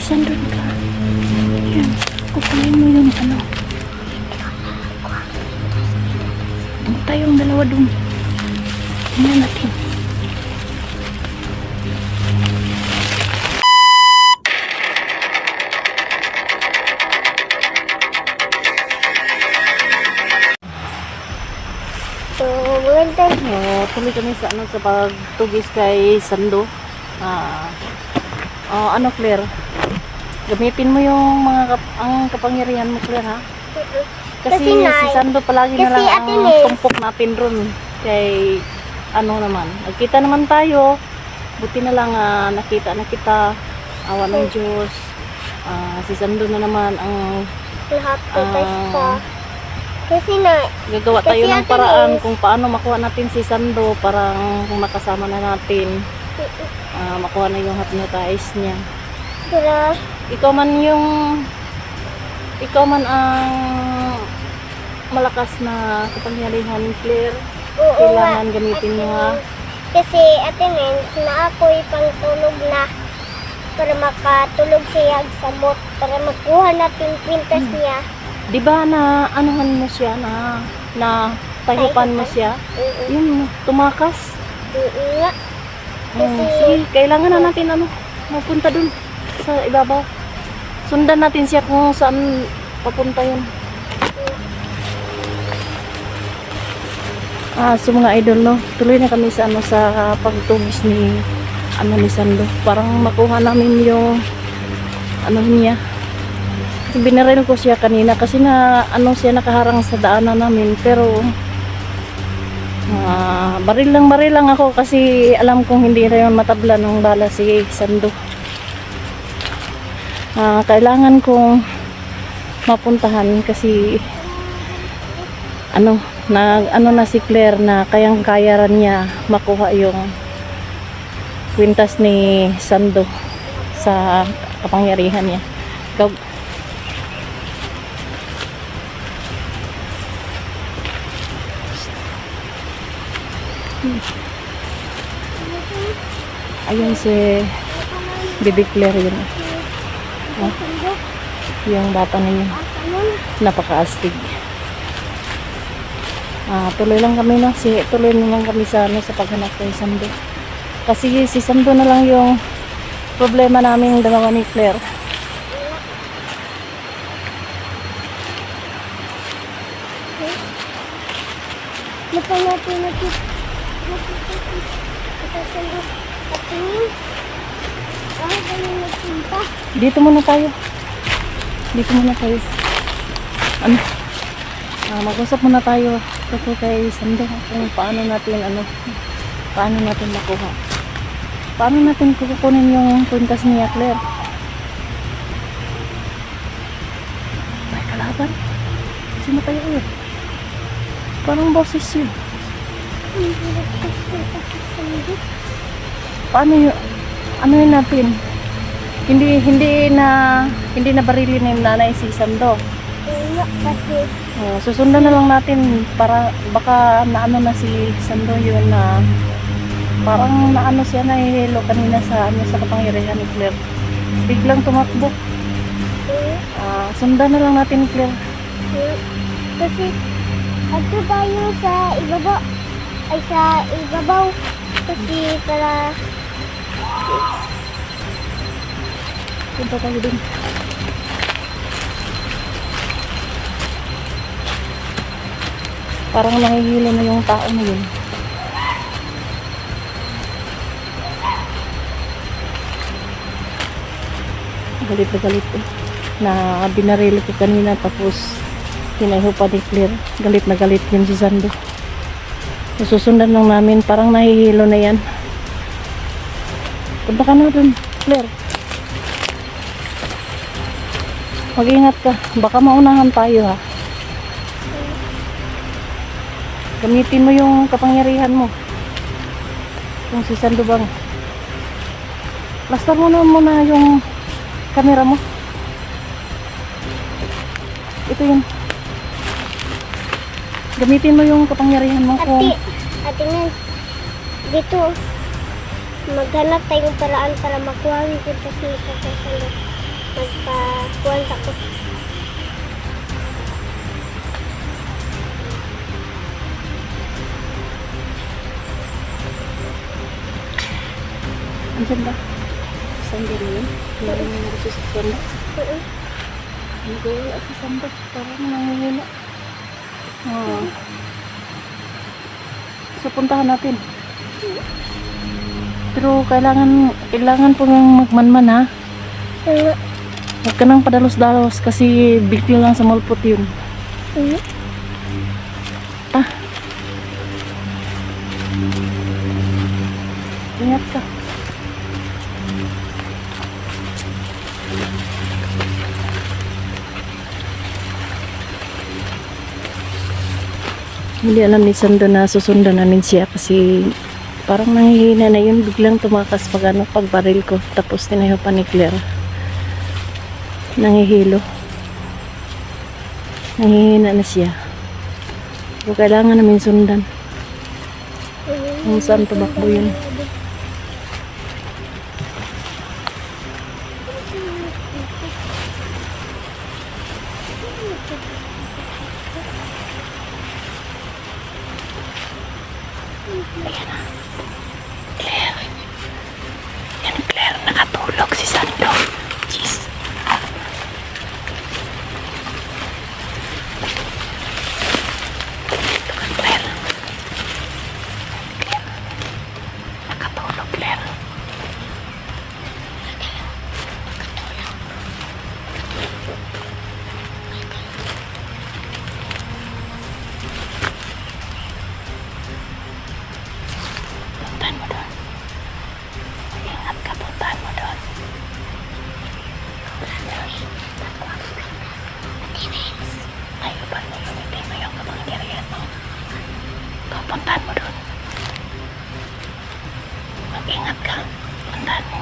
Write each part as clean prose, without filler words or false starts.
Sandro ka. Yan. Kukunin mo yung ano. Doon tayong dalawa dun. Tingnan natin. So, maganda. Tuloy kami sa ano sa pagtugis kay Sando. Ano Claire? Gamitin mo yung ang kapangyarihan mo Claire ha? Kasi si Sando palagi na lang ang tumpok natin ron. Kay ano naman. Nagkita naman tayo. Buti na lang nakita na kita. Awa ng Diyos. Si Sando na naman ang Lahat pa. Kasi gagawa tayo ng paraan kung paano makuha natin si Sando para kung makasama na natin makuha na yung hypnotize niya. Pero Ikaw man ang malakas na kapangyarihan Claire. Kailangan gamitin mo ha. Kasi ate Mens, na ako'y pangtulog na para makatulog siya sa samot para makuha natin kwintas niya. Di ba na anuhan mo siya na tahipan mo siya? Yun, tumakas. Nga. Sige, kailangan na natin mapunta dun sa ibabaw. Sundan natin siya kung saan papunta yun. So mga idol no, tuloy na kami sa sa pagtugis ni Sando. Parang makuha namin yung niya. Binaril ko siya kanina kasi siya nakaharang sa daanan namin pero baril lang ako kasi alam kong hindi na yun matabla ng bala si Sando. Kailangan kong mapuntahan kasi na si Claire na kayang-kaya niya makuha yung kwintas ni Sando sa kapangyarihan niya. Ayun si Baby Claire yun. Yung bata na yun. Napaka-astig. Tuloy lang kami tuloy naman kami sa paghanap kay Sando. Kasi si Sando na lang yung problema namin dalawa ni Claire. Dito muna tayo. Mag-usap muna tayo tungkol kay Sando kung paano natin makuha. Paano natin kukunin yung kwintas niya, Claire? May kalaban? Sino tayo ulit? Parang boses yun. Paano yun? Ano yun natin? Hindi na barilin na yung nanay si Sando. Kasi Susundan na lang natin para baka na si Sando yun na parang siya nahihilo kanina sa kapangyarihan ni Claire. Biglang tumakbo. Sundan na lang natin Claire. kasi ato tayo sa ibabaw kasi para Punta tayo dun. Parang nahihilo na yung tao na yun. Galit na galit eh. Na binaril ko kanina tapos hinaho pa ni Claire. Galit na galit yun si Sando. Susundan lang namin. Parang nahihilo na yan. Punta ka na dun, Claire. Mag-ingat ka. Baka maunahan tayo ha. Gamitin mo yung kapangyarihan mo. Yung si Sando bang. Lastar mo na muna yung camera mo. Ito yun. Gamitin mo yung kapangyarihan mo. Ate Nel, dito maghanap tayong paraan para makuha yung kwintas ni Sando. magpakuhan sa ko. Andiyan ba? Si Sando na yun? Wala mo gusto si Sando? Hindi, wala si Sando. Parang nangihina. So, puntahan natin. Pero kailangan po yung magmanman ha. Huwag ka nang padalos-dalos kasi bigla lang sa malpot yun. Ingat ka. Hindi alam ni Sando na susundan namin siya kasi parang nanghihina na yun. Biglang tumakas pag baril ko. Tapos tinayo pa ni Claire. Nanghihilo. Nanghihina na siya. So, kailangan namin sundan. Kung saan tumakbo yun. Claire, nakatulog si Sando. Jeez. Claire. Nakatulog, Claire. Puntahan mo doon. Ingat ka, puntahan mo doon. Ayaw ba mo gamitin mo yung kapangyarihan mo? Ikaw, puntahan mo doon. Mag-ingat ka. Puntahan mo.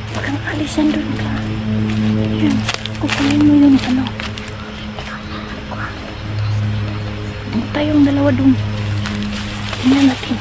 Huwag kang alisan doon ka. Yun. Kukunin mo yung ano. Doon tayong dalawa doon. Tingnan natin.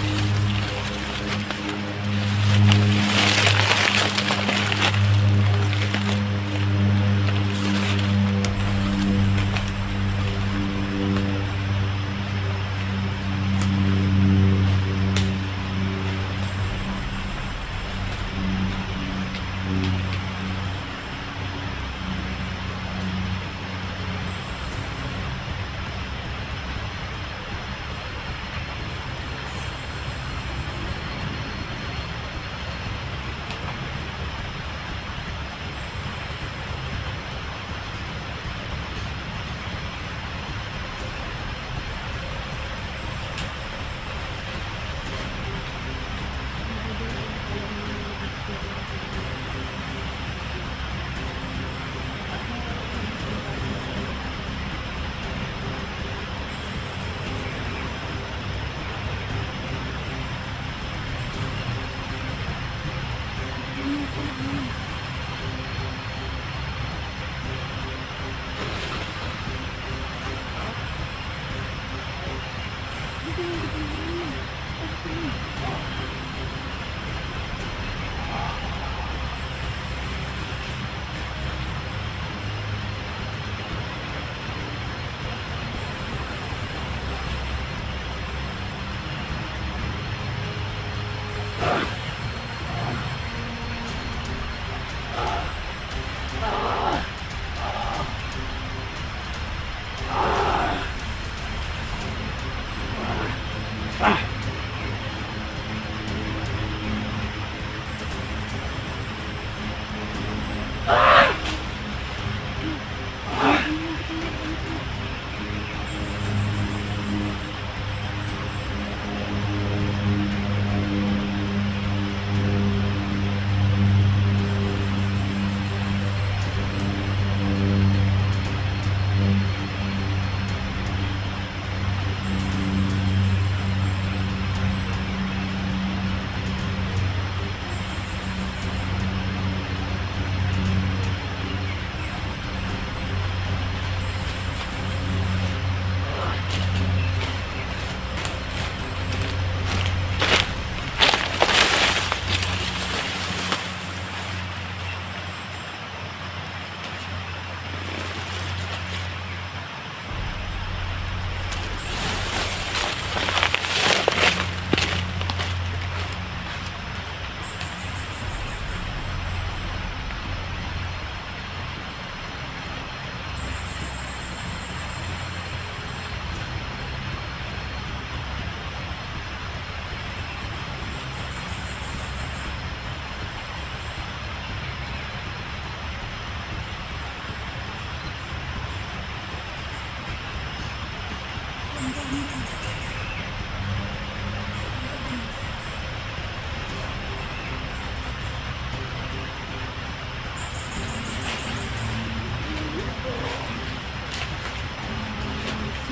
So,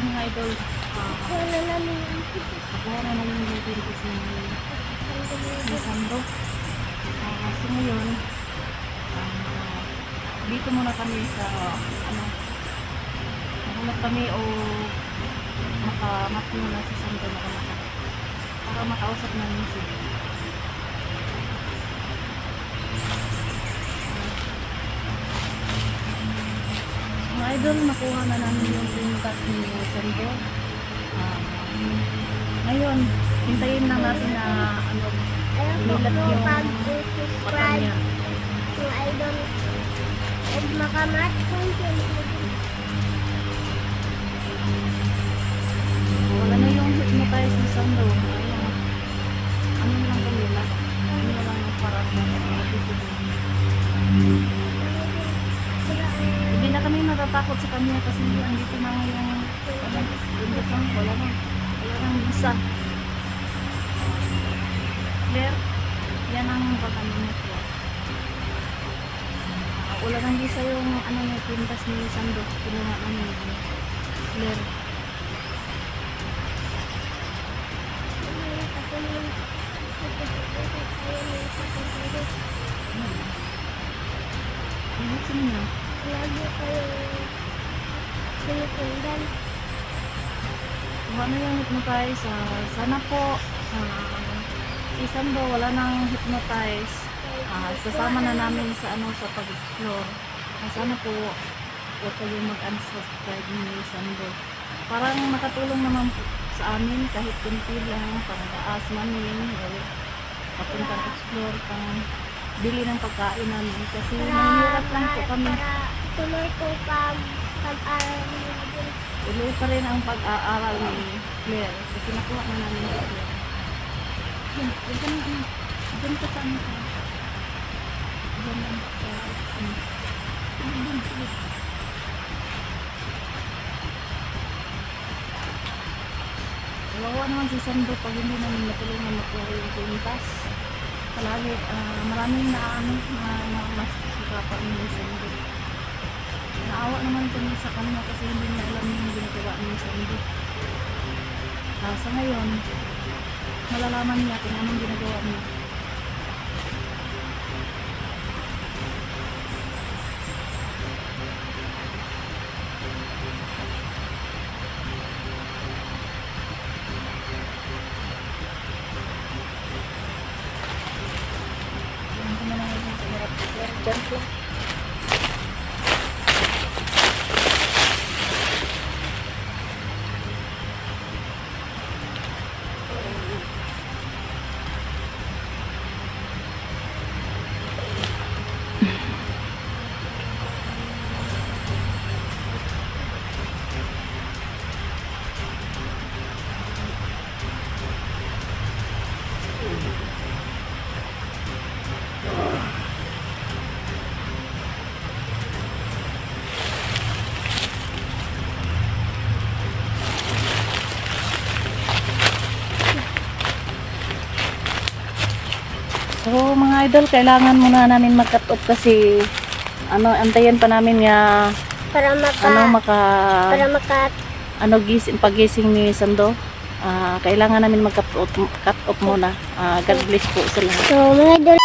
mga idol, Wala namin nakuha na namin yung pintas ni Sando. So ngayon, dito muna kami sa, nahanap kami o makamat muna si Sando para makausap namin siya. Mga idol, nakuha na namin yung pintas ni Sando. Ngayon, hintayin lang natin na Ayaw nilat ko yung mata pag-subscribe niya. kung idol at makamat kung Wala na yung hypnotize ni Sando. Ayan. Ano lang kami na? Ano lang yung parang hindi na kami natatakot sa kanya kasi andito na yung wala nang visa. Claire, yan ang pagano nito. Wala nang visa yung ano niya, pintas ni Sando. Kinuha namin yun. Claire. Ano sa niya? Lagi kayo sinisundan. Kung ano yung hypnotize, sana po si Sando wala nang hypnotize. Sasama na namin sa sa pag-explore. Sana po huwag kayong mag-unsubscribe ni Sando. Parang makatulong naman po sa amin kahit kunti lang pang taas namin o papuntang explore, pang bili ng pagkain namin kasi mahirap lang po kami. Para tuloy ko pag-aral natin. Tuloy pa rin ang pag-aaral ni Claire kasi nakuha na namin si Claire. Yan, yan ka na, dyan ka sa ano ka. Dyan lang sa ano. Dyan, sige. Kawawa naman si Sando pag hindi namin matulungan makuha yung pintas. Palagi, maraming na mas sikapan ni Sando. Naawa naman kami sa kanya kasi hindi niya alam yung ginagawa ni Sando. Sa ngayon, malalaman niya kung anong ginagawa niya. Diyan po. So mga idol, kailangan muna namin mag-cut off kasi antayin pa namin nga Para maka pagising ni Sando. Kailangan namin mag-cut off muna. God bless po sa lahat. So mga idol